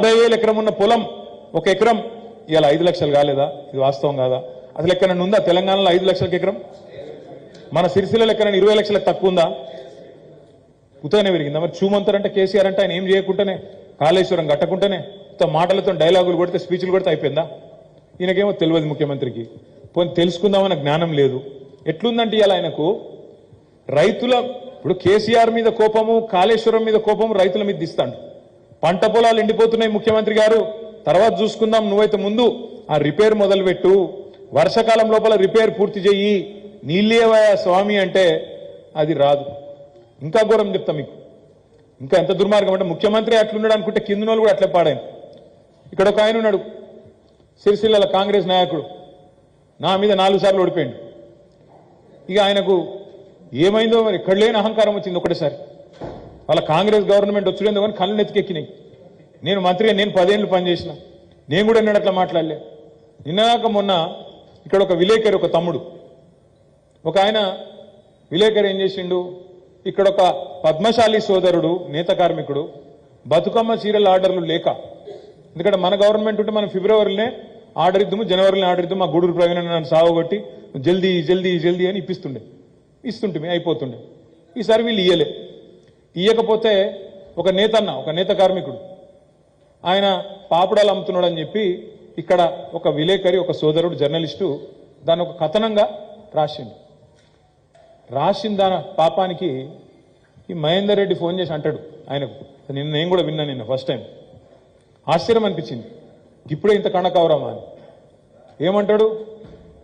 50,000 ఎకరం ఉన్న పొలం 1 ఎకరం ఇవాళ 5 లక్షలు కాలేదా? ఇది వాస్తవం కాదా? అసలు ఎక్కడన్నా ఉందా తెలంగాణలో 5 లక్షలకు ఎకరం? మన సిరిసిల్ల ఎక్కడన్నా 20 లక్షలకు తక్కువ ఉందా? ఉతనే పెరిగిందా? మరి చూమంతారంటే కేసీఆర్ అంటే ఆయన ఏం చేయకుండానే కాళేశ్వరం కట్టకుండానే మాటలతో డైలాగులు కొడితే స్పీచ్లు కొడితే అయిపోయిందా? ఈయనకేమో తెలియదు ముఖ్యమంత్రికి. పోనీ తెలుసుకుందామన్న జ్ఞానం లేదు. ఎట్లుందంటే ఇలా ఆయనకు రైతుల ఇప్పుడు కేసీఆర్ మీద కోపము, కాళేశ్వరం మీద కోపము రైతుల మీద దిస్తాడు. పంట పొలాలు ఎండిపోతున్నాయి ముఖ్యమంత్రి గారు, తర్వాత చూసుకుందాం, నువ్వైతే ముందు ఆ రిపేర్ మొదలుపెట్టు, వర్షాకాలం లోపల రిపేర్ పూర్తి చెయ్యి, నీళ్ళేవయా స్వామి అంటే అది రాదు. ఇంకా ఘోరం చెప్తా మీకు, ఇంకా ఎంత దుర్మార్గం అంటే ముఖ్యమంత్రి అట్లున్నాడు అనుకుంటే కింద వాళ్ళు కూడా అట్లే పాడాను. ఇక్కడ ఒక ఆయన ఉన్నాడు సిరిసిల్ల కాంగ్రెస్ నాయకుడు, నా మీద 4 సార్లు ఓడిపోయాడు. ఇక ఆయనకు ఏమైందో మరి ఎక్కడ లేని అహంకారం వచ్చింది ఒకటేసారి. వాళ్ళ కాంగ్రెస్ గవర్నమెంట్ వచ్చేందుకు కానీ కళ్ళు నెత్తికెక్కినాయి. నేను మంత్రిగా నేను 10 ఏళ్ళు పనిచేసిన, నేను కూడా ఎన్నడూ అట్లా మాట్లాడలే. నిన్నగాక మొన్న ఇక్కడ ఒక విలేకరి, ఒక తమ్ముడు, ఒక ఆయన విలేకరి ఏం చేసిండు, ఇక్కడ ఒక పద్మశాలి సోదరుడు నేత కార్మికుడు బతుకమ్మ చీరల ఆర్డర్లు లేక, ఎందుకంటే మన గవర్నమెంట్ ఉంటే మనం ఫిబ్రవరిలోనే ఆర్డర్ ఇద్దాము, జనవరిలో ఆర్డర్ ఇద్దాము, మా గూడూరు ప్రవీణ నన్ను సాగొట్టి జల్దీ జల్దీ జల్దీ అని ఇస్తుంటే అయిపోతుండే. ఈసారి వీళ్ళు ఇయ్యకపోతే ఒక నేత కార్మికుడు ఆయన పాపడాలు అమ్ముతున్నాడు అని చెప్పి ఇక్కడ ఒక విలేకరి, ఒక సోదరుడు జర్నలిస్టు దాన్ని ఒక కథనంగా రాసిన దాని పాపానికి ఈ మహేందర్ రెడ్డి ఫోన్ చేసి అంటాడు ఆయనకు. నేను కూడా విన్నా నిన్న ఫస్ట్ టైం, ఆశ్చర్యం అనిపించింది. ఇప్పుడే ఇంత కణకవరమా అని ఏమంటాడు,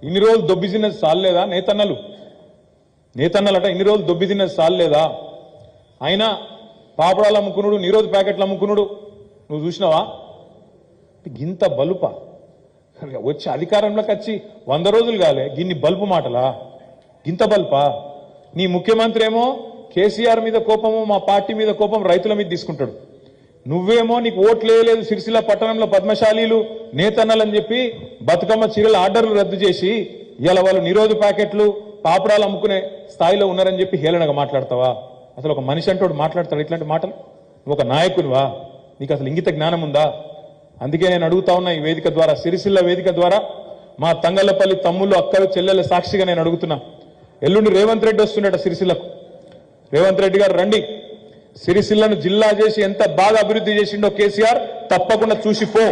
ఇన్ని రోజులు దొబ్బి తిన్నది సాలేదా నేతన్నలట, ఇన్ని రోజులు దొబ్బి తిన్నది సాలేదా, అయినా పాపడాలు అమ్ముకున్నాడు, నిరోధ ప్యాకెట్లు అమ్ముకున్నాడు, నువ్వు చూసినావా? గింత బలుప వచ్చి అధికారంలోకి వచ్చి 100 రోజులు కాలే, గిన్ని బల్పు మాటలా, గింత బల్పా? నీ ముఖ్యమంత్రి ఏమో కేసీఆర్ మీద కోపము, మా పార్టీ మీద కోపం రైతుల మీద తీసుకుంటాడు. నువ్వేమో నీకు ఓట్లు వేయలేదు సిరిసిల్ల పట్టణంలో పద్మశాలీలు నేతన్నలని చెప్పి బతుకమ్మ చీరల ఆర్డర్లు రద్దు చేసి ఇలా వాళ్ళు నిరోధ ప్యాకెట్లు పాపడాలు అమ్ముకునే స్థాయిలో ఉన్నారని చెప్పి హేళనగా మాట్లాడతావా? అసలు ఒక మనిషి అంటోడు మాట్లాడతాడు ఇట్లాంటి మాటలు? నువ్వు ఒక నాయకునివా? నీకు అసలు ఇంగిత జ్ఞానం ఉందా? అందుకే నేను అడుగుతా ఉన్నా, ఈ వేదిక ద్వారా, సిరిసిల్ల వేదిక ద్వారా మా తంగళ్లపల్లి తమ్ముళ్ళు, అక్కలు, చెల్లెల సాక్షిగా నేను అడుగుతున్నా. ఎల్లుండి రేవంత్ రెడ్డి వస్తుండట సిరిసిల్లకు. రేవంత్ రెడ్డి గారు రండి, సిరిసిల్లను జిల్లా చేసి ఎంత బాగా అభివృద్ధి చేసిండో కేసీఆర్ తప్పకుండా చూసిపో.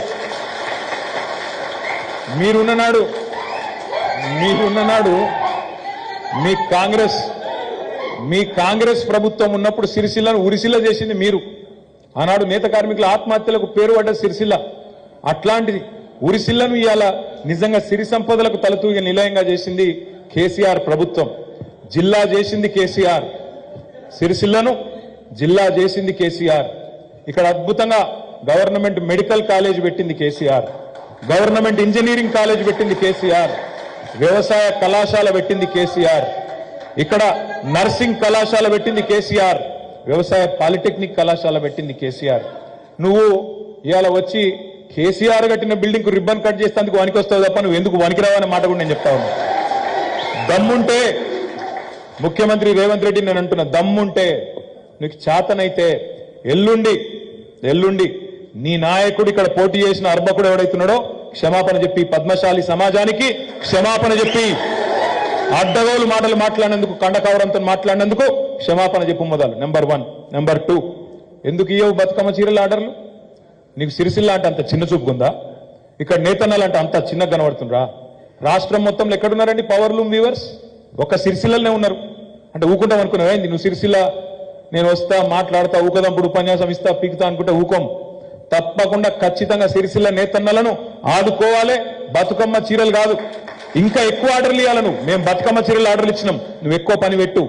మీరున్ననాడు మీ కాంగ్రెస్ ప్రభుత్వం ఉన్నప్పుడు సిరిసిల్లను ఉరిసిల్ల చేసింది మీరు. ఆనాడు నేత కార్మికుల ఆత్మహత్యలకు పేరు పడ్డ సిరిసిల్ల. అట్లాంటిది ఉరిసిల్లను ఇవాళ నిజంగా సిరి సంపదలకు తలతూగే నిలయంగా చేసింది కేసీఆర్ ప్రభుత్వం. జిల్లా చేసింది కేసీఆర్, సిరిసిల్లను జిల్లా చేసింది కేసీఆర్. ఇక్కడ అద్భుతంగా గవర్నమెంట్ మెడికల్ కాలేజ్ పెట్టింది కేసీఆర్, గవర్నమెంట్ ఇంజనీరింగ్ కాలేజ్ పెట్టింది కేసీఆర్, వ్యవసాయ కళాశాల పెట్టింది కేసీఆర్, ఇక్కడ నర్సింగ్ కళాశాల పెట్టింది కేసీఆర్, వ్యవసాయ పాలిటెక్నిక్ కళాశాల పెట్టింది కేసీఆర్. నువ్వు ఇవాళ వచ్చి కేసీఆర్ కట్టిన బిల్డింగ్ కు రిబ్బన్ కట్ చేసేందుకు వనికొస్తావు తప్ప నువ్వు ఎందుకు వనికిరావనే మాట కూడా నేను చెప్తా ఉన్నా. దమ్ముంటే ముఖ్యమంత్రి రేవంత్ రెడ్డి నేను అంటున్నా, దమ్ముంటే నీకు చేతనైతే ఎల్లుండి నీ నాయకుడు ఇక్కడ పోటీ చేసిన అర్భకుడు ఎవడైతున్నాడో క్షమాపణ చెప్పి, పద్మశాలి సమాజానికి క్షమాపణ చెప్పి, అడ్డగోలు మాటలు మాట్లాడినందుకు, కండకావరంతో మాట్లాడినందుకు క్షమాపణ చెప్పు మొదలు. నెంబర్ 1. నెంబర్ 2, ఎందుకు ఇయ్యవు బతుకమ్మ చీరల ఆర్డర్లు? నీకు సిరిసిల్ల అంటే అంత చిన్న చూపుకుందా? ఇక్కడ నేతన్నలంటే అంత చిన్నగా కనబడుతుండ్రా? రాష్ట్రం మొత్తంలో ఎక్కడున్నారండి పవర్ లూమ్ వీవర్స్? ఒక్క సిరిసిల్లనే ఉన్నారు. అంటే ఊకుంటాం అనుకున్నావు ఏంది? నువ్వు సిరిసిల్ల నేను వస్తా, మాట్లాడతా, ఊకదంపుడు ఉపన్యాసం ఇస్తా, పీకుతా అనుకుంటే ఊకోం. తప్పకుండా ఖచ్చితంగా సిరిసిల్ల నేతన్నలను ఆదుకోవాలి. బతుకమ్మ చీరలు కాదు, ఇంకా ఎక్కువ ఆర్డర్లు ఇవ్వాలి. నువ్వు, మేము బతుకమ్మ చీరలు ఆర్డర్లు ఇచ్చినాం, నువ్వు ఎక్కువ పని పెట్టు.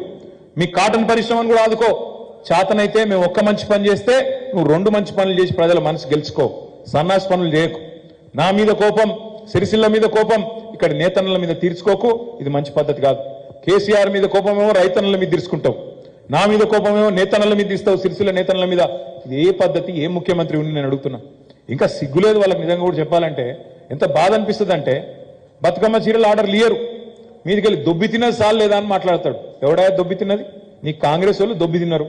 మీ కాటన్ పరిశ్రమను కూడా ఆదుకో. చేతనైతే మేము ఒక్క మంచి పని చేస్తే నువ్వు 2 మంచి పనులు చేసి ప్రజల మనసు గెలుచుకో. సన్నాసి పనులు చేయకు. నా మీద కోపం, సిరిసిల్ల మీద కోపం ఇక్కడ నేతన్నల మీద తీర్చుకోకు. ఇది మంచి పద్ధతి కాదు. కేసీఆర్ మీద కోపమేమో రైతన్నల మీద తీర్చుకుంటావు, నా మీద కోపమేమో నేతన్నల మీద తీస్తావు, సిరిసిల్ల నేతన్నల మీద. ఇది ఏ పద్ధతి? ఏ ముఖ్యమంత్రి ఉండి నేను అడుగుతున్నా. ఇంకా సిగ్గులేదు వాళ్ళకి నిజంగా కూడా చెప్పాలంటే. ఎంత బాధ అనిపిస్తుంది అంటే, బతుకమ్మ చీరలు ఆర్డర్లు ఇయ్యరు, మీదికెళ్ళి దొబ్బి తిన్నది సాల్ లేదా అని మాట్లాడతాడు. ఎవడా దొబ్బి తిన్నది? నీ కాంగ్రెస్ వాళ్ళు దొబ్బి తిన్నారు.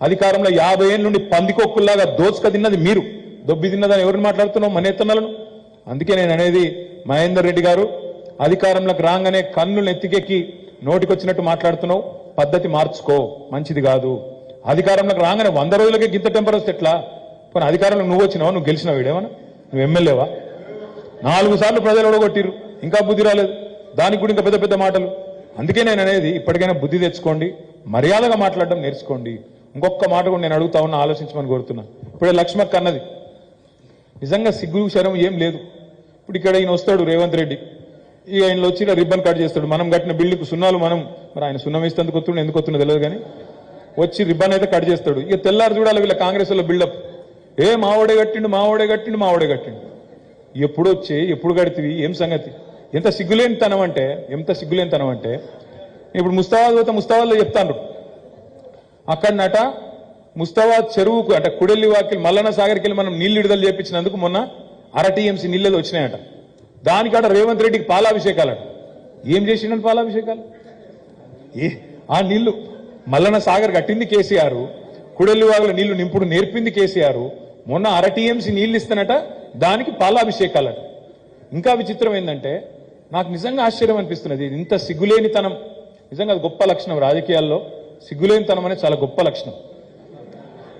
అధికారంలో 50 ఏళ్ళ నుండి పందికొక్కుల్లాగా దోచుక తిన్నది మీరు. దొబ్బి తిన్నదని ఎవరిని మాట్లాడుతున్నావు మన ఎత్తనాలను? అందుకే నేను అనేది మహేందర్ రెడ్డి గారు అధికారంలోకి రాగానే కన్నులు ఎత్తికెక్కి నోటికొచ్చినట్టు మాట్లాడుతున్నావు, పద్ధతి మార్చుకో, మంచిది కాదు. అధికారంలోకి రాగానే 100 రోజులకే గింత టెంపర్ వస్తే ఎట్లా? కానీ అధికారంలో నువ్వు వచ్చినావా? నువ్వు గెలిచినావు? ఇడేమన్నా నువ్వు ఎమ్మెల్యేవా? 4 సార్లు ప్రజలు ఓడగొట్టిరు, ఇంకా బుద్ధి రాలేదు, దానికి కూడా ఇంకా పెద్ద పెద్ద మాటలు. అందుకే నేను అనేది ఇప్పటికైనా బుద్ధి తెచ్చుకోండి, మర్యాదగా మాట్లాడడం నేర్చుకోండి. ఇంకొక మాట కూడా నేను అడుగుతా ఉన్నా, ఆలోచించమని కోరుతున్నా. ఇప్పుడే లక్ష్మక్క అన్నది, నిజంగా సిగ్గు శరం ఏం లేదు. ఇప్పుడు ఇక్కడ ఈయన వస్తాడు రేవంత్ రెడ్డి, ఇక ఆయన వచ్చి రిబ్బన్ కట్ చేస్తాడు. మనం కట్టిన బిల్లుకు సున్నాలు మనం, మరి ఆయన సున్నం ఇస్తే ఎందుకు వస్తుండో ఎందుకు వస్తుండో తెలియదు, కానీ వచ్చి రిబ్బన్ అయితే కట్ చేస్తాడు. ఇక తెల్లారు చూడాలి వీళ్ళ కాంగ్రెస్ లో బిల్డప్, మావోడే కట్టిండు, మావోడే కట్టిండు, మావోడే కట్టిండు. ఎప్పుడు వచ్చి ఎప్పుడు కడితివి? ఏం సంగతి? ఎంత సిగ్గులేనితనం అంటే, ఎంత సిగ్గులేనితనం అంటే, ఇప్పుడు ముస్తాబాద్ పోతే ముస్తాబాద్లో చెప్తాను, అక్కడనట ముస్తాబాద్ చెరువుకు అంటే కుడెల్లి వాకిలు మల్లన్న సాగర్కి వెళ్ళి మనం నీళ్లు విడుదల చేయించినందుకు మొన్న 1/2 TMC నీళ్ళు వచ్చినాయట. దానికట రేవంత్ రెడ్డికి పాలాభిషేకాలట. ఏం చేసిండని పాలాభిషేకాలు? ఆ నీళ్లు మల్లన్న సాగర్ కట్టింది కేసీఆర్, కుడెల్లి వాగుల నీళ్లు నింపుడు నేర్పింది కేసీఆర్. మొన్న 1/2 TMC నీళ్లు ఇస్తానట, దానికి పాలాభిషేకాలట. ఇంకా విచిత్రం ఏంటంటే, నాకు నిజంగా ఆశ్చర్యం అనిపిస్తున్నది, ఇంత సిగ్గులేనితనం నిజంగా అది గొప్ప లక్షణం. రాజకీయాల్లో సిగ్గులేనితనం అనేది చాలా గొప్ప లక్షణం.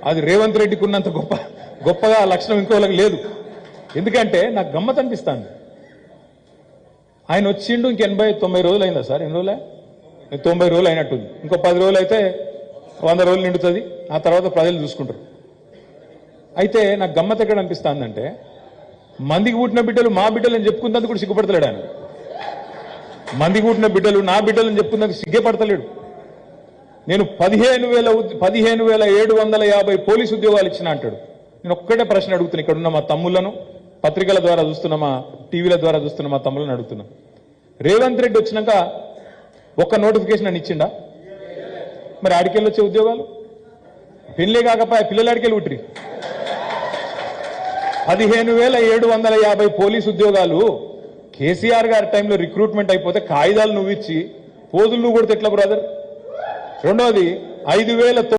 అది రేవంత్ రెడ్డికి ఉన్నంత గొప్పగా ఆ లక్షణం ఇంకోళ్ళకి లేదు. ఎందుకంటే నాకు గమ్మత్ అనిపిస్తాను, ఆయన వచ్చిండు ఇంక 80-90 రోజులు అయిందా సార్? ఎన్ని రోజులే? 90 రోజులు అయినట్టుంది. ఇంకో 10 రోజులు అయితే 100 రోజులు నిండుతుంది. ఆ తర్వాత ప్రజలు చూసుకుంటారు. అయితే నాకు గమ్మత్ ఎక్కడ అనిపిస్తుందంటే, మందికి పుట్టిన బిడ్డలు మా బిడ్డలు అని చెప్పుకున్నందుకు కూడా సిగ్గుపడతలేడు ఆయన. మందికి పుట్టిన బిడ్డలు నా బిడ్డలు అని చెప్పుకున్నందుకు సిగ్గుపడతలేడు. నేను 15,750 పోలీసు ఉద్యోగాలు ఇచ్చిన అంటాడు. నేను ఒక్కటే ప్రశ్న అడుగుతున్నా, ఇక్కడ ఉన్న మా తమ్ముళ్లను, పత్రికల ద్వారా చూస్తున్న మా టీవీల ద్వారా చూస్తున్న మా తమ్ములను అడుగుతున్నా, రేవంత్ రెడ్డి వచ్చినాక ఒక్క నోటిఫికేషన్ అని ఇచ్చిండా? మరి ఆడికెళ్ళి వచ్చే ఉద్యోగాలు పెళ్లే కాకపోయా, పిల్లలు ఆడికెళ్ళి ఉట్టిరి. 15,750 పోలీసు ఉద్యోగాలు కేసీఆర్ గారి టైంలో రిక్రూట్మెంట్ అయిపోతే కాగితాలు నువ్వు ఇచ్చి పోజులు నువ్వు కొడితే ఎట్లా బ్రదర్? రెండోది 5,000